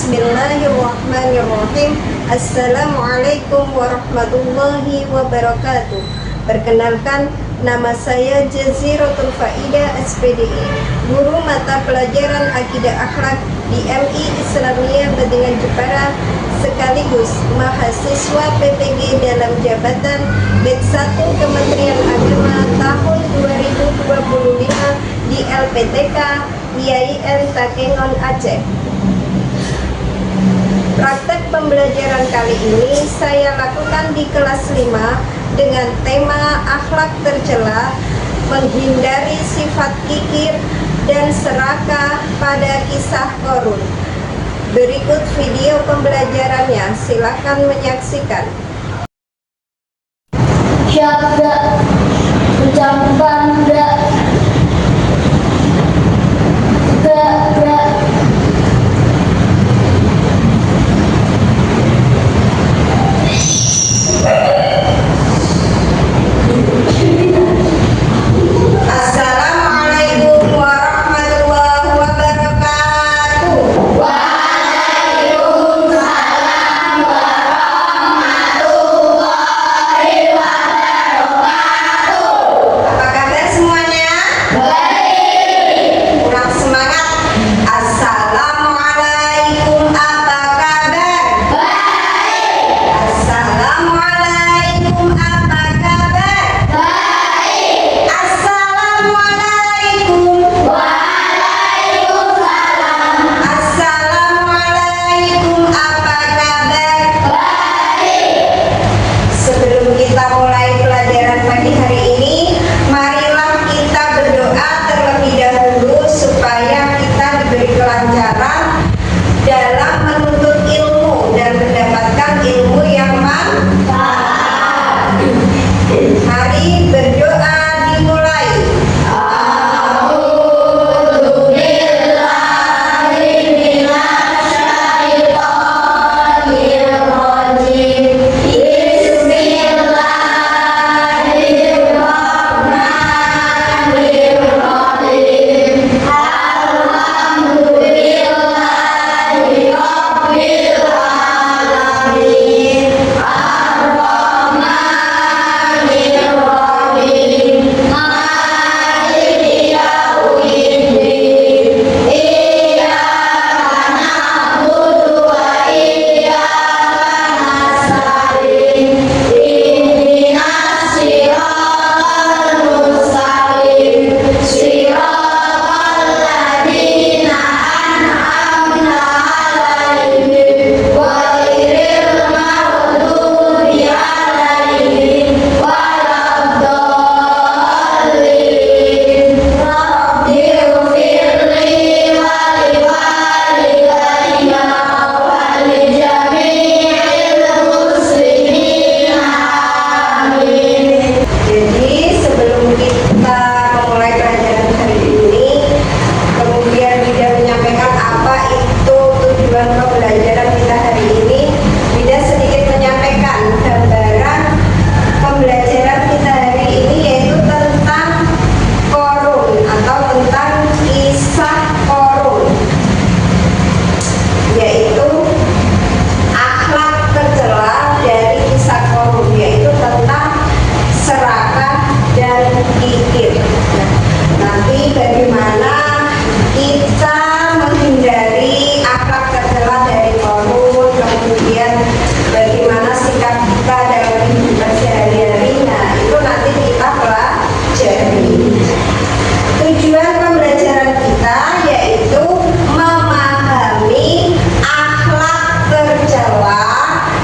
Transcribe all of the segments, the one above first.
Bismillahirrahmanirrahim. Assalamualaikum warahmatullahi wabarakatuh. Perkenalkan, nama saya Jaziratul Faidah SPDI, guru mata pelajaran Akidah Akhlak di MI Islamiyah Badingan Jepara, sekaligus mahasiswa PPG dalam jabatan Bek 1 Kementerian Agama tahun 2025 di LPTK IAIN Takengon Aceh. Praktek pembelajaran kali ini saya lakukan di kelas 5 dengan tema akhlak tercela, menghindari sifat kikir dan serakah pada kisah Qorun. Berikut video pembelajarannya, silakan menyaksikan. Syabda ucapan Assalamualaikum warahmatullahi wabarakatuh. Waalaikumsalam warahmatullahi wabarakatuh. Apa kabar semuanya? Baik. Kurang semangat. Assalamualaikum, apa kabar? Baik. Assalamualaikum, apa kabar? Baik. Assalamualaikum. Waalaikumsalam. Assalamualaikum, apa kabar? Baik. Sebelum kita mulai pelajaran pagi hari ini, marilah kita berdoa terlebih dahulu supaya kita diberi kelancaran dalam menuntut ilmu dan mendapatkan ilmu yang manfaat. Mari berdoa dimulai. A'udzu billahi minasyaitonir rajim. Bismillahirrahmanirrahim. Alhamdulillahi rabbil alamin. Ar-Rahmanir Rahim. Maliki yaumiddin. Iyyaka na'budu wa iyyaka nasta'in. Ihdinas siratal mustaqim. Siratal ladzina an'amta 'alaihim ghairil maghdubi 'alaihim waladdallin. Rabbighfirli wa liwalidayya wa lijami'il muslimina. Amin. Jadi sebelum kita memulai pelajaran hari ini, kemudian Bida menyampaikan apa itu tujuan pembelajaran kita hari ini, Bida sedikit menyampaikan gambaran pembelajaran kita hari ini, yaitu tentang Qorun atau tentang kisah Qorun, yaitu akhlak tercela dari kisah Qorun, yaitu tentang serakah dan kikir. Nanti bagaimana kita menghindari akhlak tercela dari Qorun, kemudian bagaimana sikap kita dalam kehidupan sehari-hari, nah itu nanti kita pelajari. Tujuan pembelajaran kita yaitu memahami akhlak tercela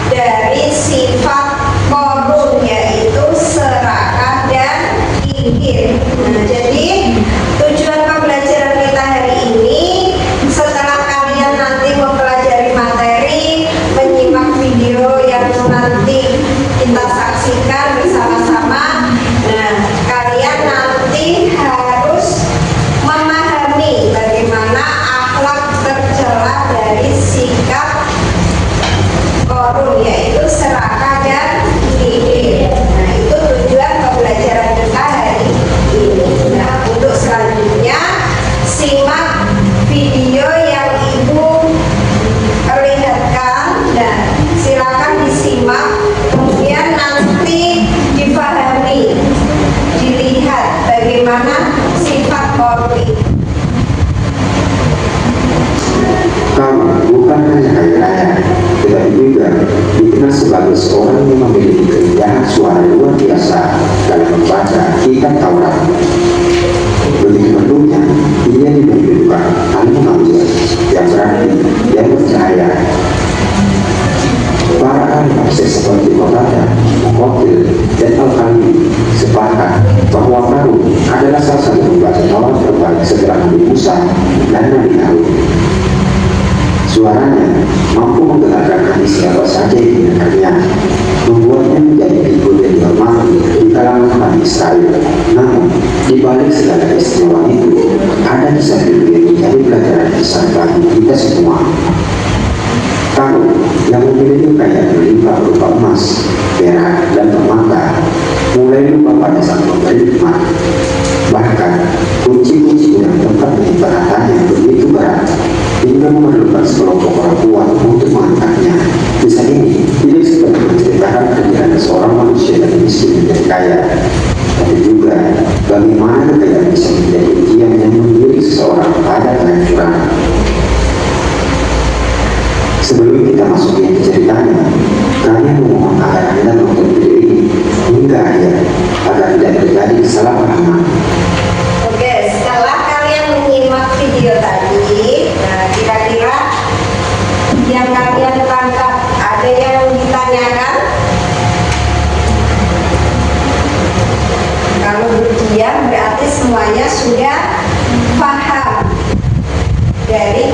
dari sifat Qorun, yaitu serakah dan kikir. Nah, jadi tujuan pembelajaran kita hari ini, setelah kalian nanti mempelajari materi, menyimak video yang nanti kita saksikan bersama-sama, nah kalian nanti harus memahami bagaimana akhlak tercela dari sikap Qorun, yaitu serakah dan kikir. Nah, itu tujuan pembelajaran kita hari ini. sebagai seorang yang memiliki keindahan suara luar biasa dalam membaca kitab Taurat. Begitu merdunya, ia diberi julukan Al-Munawwir, yang berarti yang bercahaya. Para ahli tafsir seperti Qatadah, Muqatil, dan Al-Khalili sepakat bahwa Harun adalah salah satu pembaca Taurat terbaik setelah Nabi Musa dan Nabi Harun. Suaranya mampu menggerakkan hati siapa saja yang didengarnya, membuatnya menjadi figur yang dihormati di kalangan Bani Israel. Namun, di balik segala istimewa itu, ada kisah hidup yang menjadi pelajaran besar bagi kita semua. Kamu yang memiliki kekayaan berlimpah berupa emas, perak, dan permata, mulai lupa pada sang pemberi nikmat. Bahkan, kunci-kunci yang tempat menyimpan hartanya begitu berat, hingga memerlukan sekelompok orang kuat untuk mengangkatnya. Kisah ini tidak seperti menceritakan perjalanan seorang manusia yang miskin menjadi kaya, tapi juga bagaimana kekayaan bisa menjadi ujian yang memiliki seseorang pada kehancuran. Sebelum kita masuk ke ceritanya, kalian memohon agar Anda menonton video ini hingga akhir agar tidak terjadi kesalahpahaman. Oke, setelah kalian menyimak video tadi, nah kira-kira yang kalian tangkap ada yang ditanyakan? Kalau berdiam berarti semuanya sudah paham dari